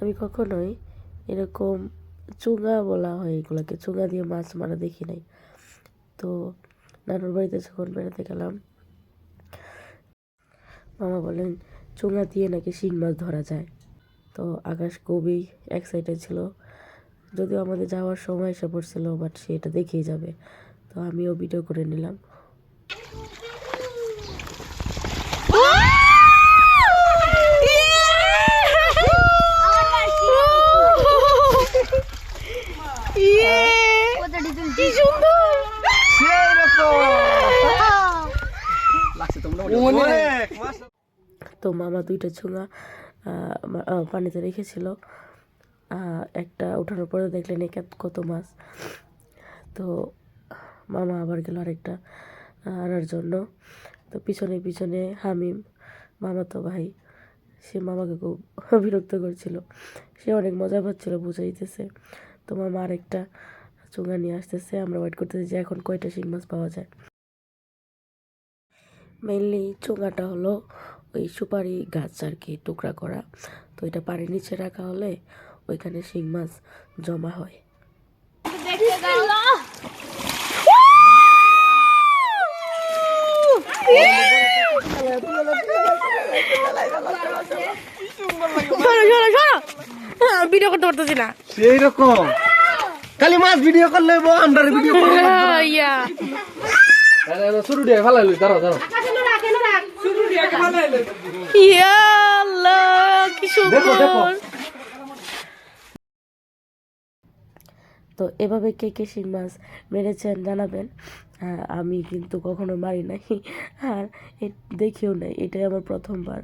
আমি কখনোই এরকম চুঙা বলা হয় এগুলোকে, চুঙা দিয়ে মাছ মারা দেখি নাই। তো নানুর বাড়িতে যখন বেড়াতে গেলাম, মামা বলেন চুঙা দিয়ে নাকি শিং মাছ ধরা যায়। তো আকাশ খুবই এক্সাইটেড ছিল, যদিও আমাদের যাওয়ার সময় এসে পড়ছিল, বাট সে এটা দেখেই যাবে। তো আমিও ভিডিও করে নিলাম। তো মামা দুইটা চুঙা পানিতে রেখেছিল। একটা ওঠানোর পরে দেখলেন কত মাছ। তো মামা আবার গেল আরেকটা আনার জন্য। তো পিছনে পিছনে হামিম, মামাতো ভাই, সে মামাকে খুব বিরক্ত করছিল। সে অনেক মজা পাচ্ছিল, বুঝাইতেছে। তো মামা আরেকটা চুঙা নিয়ে আসতেছে। আমরা ওয়েট করতেছি যে এখন কয়টা শিং মাছ পাওয়া যায়। মেইনলি চুঙাটা হলো ওই সুপারি গাছ আর কি, টুকরা করা। তো এটা পানির নিচে রাখা হলে ওইখানে শিং মাছ জমা হয়। ভিডিও করতে পারতেছি না, সেই রকম খালি মাছ ভিডিও করলে আমরা ভিডিও করব। শুরু দিয়ে ফেলাইলি, দাঁড়াও দাঁড়াও, কি সুন্দর। তো এভাবে কে কে শিং মাছ মেরেছেন জানাবেন। আমি কিন্তু কখনো মারি নাই, আর দেখিও নাই, এটাই আমার প্রথমবার।